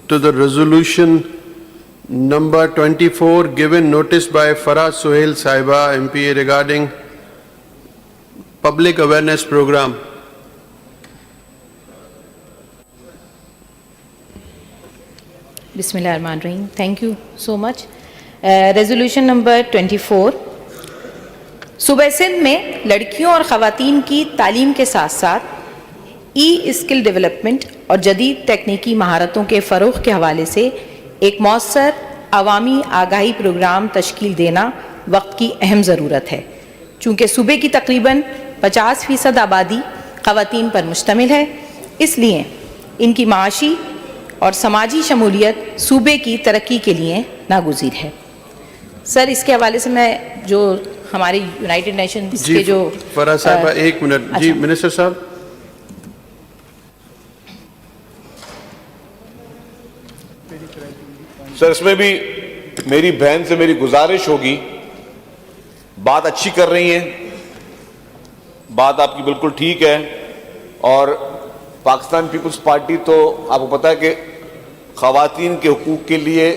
to the resolution number 24 given notice by Farah Suhail Saiba MPA regarding public awareness program. Bismillahirrahmanirrahim. Thank you so much. Resolution number 24. صوبہ سندھ میں لڑکیوں اور خواتین کی تعلیم کے ساتھ ساتھ ای اسکل ڈیولپمنٹ اور جدید تکنیکی مہارتوں کے فروغ کے حوالے سے ایک مؤثر عوامی آگاہی پروگرام تشکیل دینا وقت کی اہم ضرورت ہے. چونکہ صوبے کی تقریباً 50% آبادی خواتین پر مشتمل ہے، اس لیے ان کی معاشی اور سماجی شمولیت صوبے کی ترقی کے لیے ناگزیر ہے. سر اس کے حوالے سے میں جو ہمارے یونائٹڈ نیشنز کے جو فرح صاحبہ ایک منٹ جی منسٹر صاحب. سر اس میں بھی میری بہن سے میری گزارش ہوگی، بات اچھی کر رہی ہیں، بات آپ کی بالکل ٹھیک ہے، اور پاکستان پیپلز پارٹی تو آپ کو پتہ ہے کہ خواتین کے حقوق کے لیے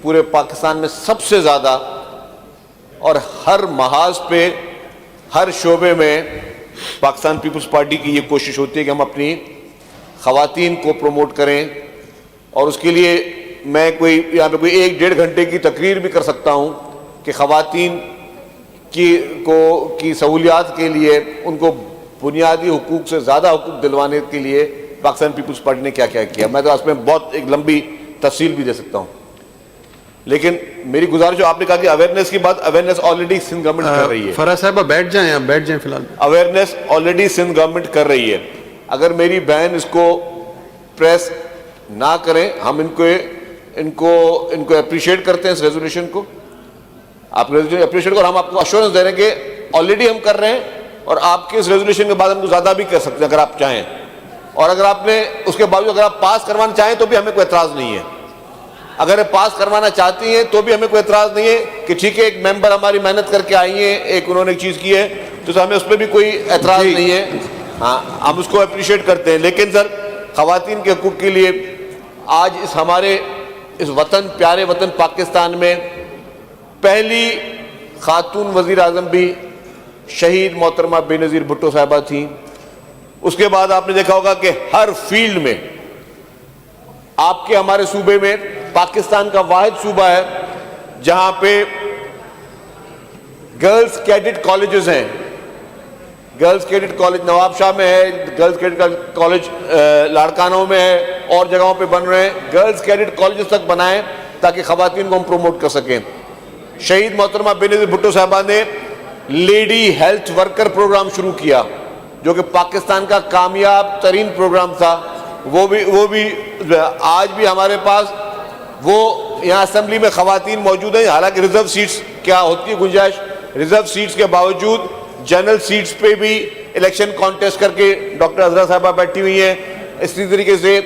پورے پاکستان میں سب سے زیادہ اور ہر محاذ پہ ہر شعبے میں پاکستان پیپلز پارٹی کی یہ کوشش ہوتی ہے کہ ہم اپنی خواتین کو پروموٹ کریں. اور اس کے لیے میں کوئی یہاں پہ کوئی 1-1.5 گھنٹے کی تقریر بھی کر سکتا ہوں کہ خواتین کی سہولیات کے لیے، ان کو بنیادی حقوق سے زیادہ حقوق دلوانے کے لیے پاکستان پیپلز پارٹی نے کیا کیا کیا. میں تو اس میں بہت ایک لمبی تفصیل بھی دے سکتا ہوں، لیکن میری گزارش جو آپ نے کہا کہ اویئرنیس کی بات، اویئرنیس آلریڈی سندھ گورنمنٹ کر رہی ہے. فرح صاحبہ بیٹھ جائیں، آپ بیٹھ جائیں فی الحال. اویئرنیس آلریڈی سندھ گورنمنٹ کر رہی ہے. اگر میری بہن اس کو پریس نہ کریں، ہم ان کو اپریشیٹ کرتے ہیں اس ریزولوشن کو. آپ ریزولوشن اپریشیٹ کرو، ہم آپ کو ایشورنس دے رہے ہیں کہ آلریڈی ہم کر رہے ہیں، اور آپ کے اس ریزولوشن کے بعد ہم کو زیادہ بھی کر سکتے ہیں اگر آپ چاہیں. اور اگر آپ نے اس کے باوجود اگر آپ پاس کروانا چاہیں تو بھی ہمیں کوئی اعتراض نہیں ہے. اگر پاس کروانا چاہتی ہیں تو بھی ہمیں کوئی اعتراض نہیں ہے کہ ٹھیک ہے ایک ممبر ہماری محنت کر کے آئی ہیں، ایک انہوں نے ایک چیز کی ہے تو ہمیں اس پہ بھی کوئی اعتراض نہیں ہے. ہاں ہم اس کو اپریشیٹ کرتے ہیں. لیکن سر خواتین کے حقوق کے لیے آج ہمارے اس وطن، پیارے وطن پاکستان میں پہلی خاتون وزیر اعظم بھی شہید محترمہ بے نظیر بھٹو صاحبہ تھیں. اس کے بعد آپ نے دیکھا ہوگا کہ ہر فیلڈ میں آپ کے ہمارے صوبے میں پاکستان کا واحد صوبہ ہے جہاں پہ گرلز کیڈٹ کالجز ہیں. گرلز کیڈٹ کالج نواب شاہ میں ہے، گرلز کیڈٹ کالج لاڑکانوں میں ہے، اور جگہوں پہ بن رہے ہیں. گرلز کیڈٹ کالجز تک بنائیں تاکہ خواتین کو ہم پروموٹ کر سکیں. شہید محترمہ بے نظیر بھٹو صاحبہ نے لیڈی ہیلتھ ورکر پروگرام شروع کیا جو کہ پاکستان کا کامیاب ترین پروگرام تھا. وہ بھی آج بھی ہمارے پاس وہ یہاں اسمبلی میں خواتین موجود ہیں. حالانکہ ریزرو سیٹس کیا ہوتی ہے گنجائش، ریزرو سیٹس کے باوجود جنرل سیٹس پہ بھی الیکشن کانٹیسٹ کر کے ڈاکٹر عذرا صاحبہ بیٹھی ہوئی ہیں. اسی طریقے سے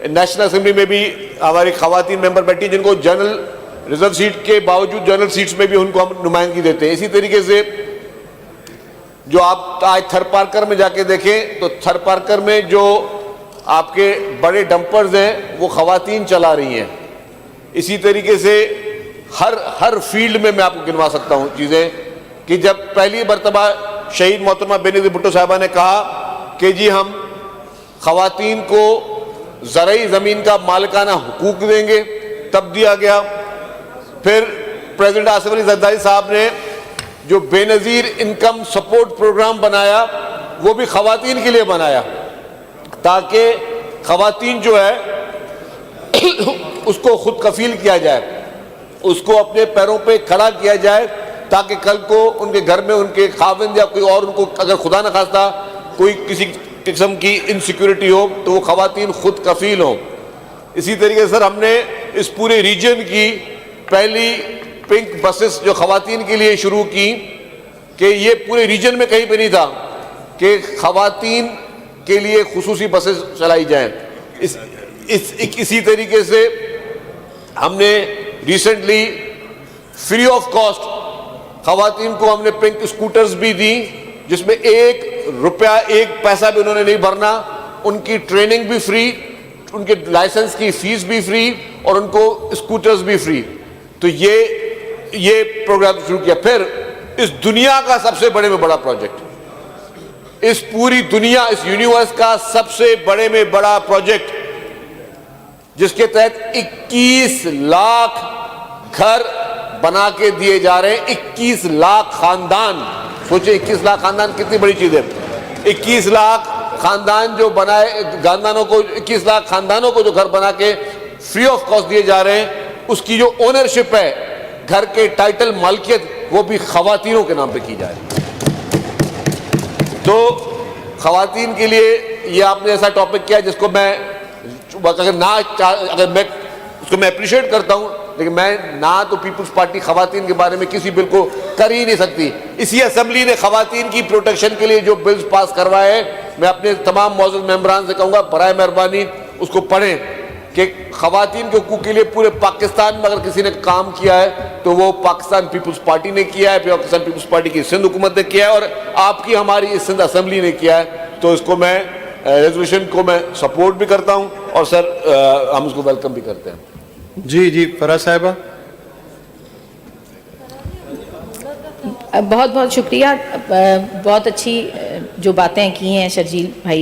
نیشنل اسمبلی میں بھی ہماری خواتین ممبر بیٹھی ہیں جن کو جنرل ریزرو سیٹ کے باوجود جنرل سیٹس میں بھی ان کو ہم نمائندگی دیتے ہیں. اسی طریقے سے جو آپ آج تھر پارکر میں جا کے دیکھیں تو تھر پارکر میں جو آپ کے بڑے ڈمپرز ہیں وہ خواتین چلا رہی ہیں. اسی طریقے سے ہر فیلڈ میں آپ کو گنوا سکتا ہوں چیزیں کہ جب پہلی مرتبہ شہید محترمہ بے نظیر بھٹو صاحبہ نے کہا کہ جی ہم خواتین کو زرعی زمین کا مالکانہ حقوق دیں گے تب دیا گیا. پھر پریزیڈنٹ آصف علی زرداری صاحب نے جو بے نظیر انکم سپورٹ پروگرام بنایا وہ بھی خواتین کے لیے بنایا تاکہ خواتین جو ہے اس کو خود کفیل کیا جائے، اس کو اپنے پیروں پہ کھڑا کیا جائے تاکہ کل کو ان کے گھر میں ان کے خاوند یا کوئی اور ان کو اگر خدا نہ خواستہ کوئی کسی قسم کی انسیکیورٹی ہو تو وہ خواتین خود کفیل ہوں. اسی طریقے سے سر ہم نے اس پورے ریجن کی پہلی پنک بسز جو خواتین کے لیے شروع کی کہ یہ پورے ریجن میں کہیں پہ نہیں تھا کہ خواتین کے لیے خصوصی بسز چلائی جائیں. اسی طریقے سے ہم نے ریسنٹلی فری آف کاسٹ خواتین کو ہم نے پنک اسکوٹرز بھی دی جس میں 1 روپیہ 1 پیسہ بھی انہوں نے نہیں بھرنا، ان کی ٹریننگ بھی فری، ان کے لائسنس کی فیس بھی فری اور ان کو اسکوٹرز بھی فری. تو یہ پروگرام شروع کیا. پھر اس دنیا کا سب سے بڑے میں بڑا پروجیکٹ, اس پوری دنیا, اس یونیورس کا سب سے بڑے میں بڑا پروجیکٹ, جس کے تحت 21 لاکھ گھر بنا کے دیے جا رہے ہیں. 21 لاکھ خاندان, سوچیں 21 لاکھ خاندان کتنی بڑی چیز ہے. 21 لاکھ خاندان جو بنائے, خاندانوں کو 21 لاکھ خاندانوں کو جو گھر بنا کے فری آف کاسٹ دیے جا رہے ہیں, اس کی جو اونرشپ ہے, گھر کے ٹائٹل مالکیت, وہ بھی خواتینوں کے نام پہ کی جا رہی ہے. تو خواتین کے لیے یہ آپ نے ایسا ٹاپک کیا جس کو میں اس کو میں اپریشیٹ کرتا ہوں, لیکن میں نہ تو پیپلز پارٹی خواتین کے بارے میں کسی بل کو کر ہی نہیں سکتی. اسی اسمبلی نے خواتین کی پروٹیکشن کے لیے جو بلز پاس کروائے ہیں, میں اپنے تمام معزز ممبران سے کہوں گا برائے مہربانی اس کو پڑھیں, کہ خواتین کے حقوق کے لیے پورے پاکستان میں اگر کسی نے کام کیا ہے تو وہ پاکستان پیپلز پارٹی نے کیا ہے, پاکستان پیپلز پارٹی کی سندھ حکومت نے کیا ہے, اور آپ کی ہماری اس سندھ اسمبلی نے کیا ہے. تو اس کو میں ریزولوشن کو میں سپورٹ بھی کرتا ہوں, اور سر ہم اس کو ویلکم بھی کرتے ہیں. جی فرح صاحبہ. بہت بہت شکریہ, بہت اچھی جو باتیں کی ہیں شرجیل بھائی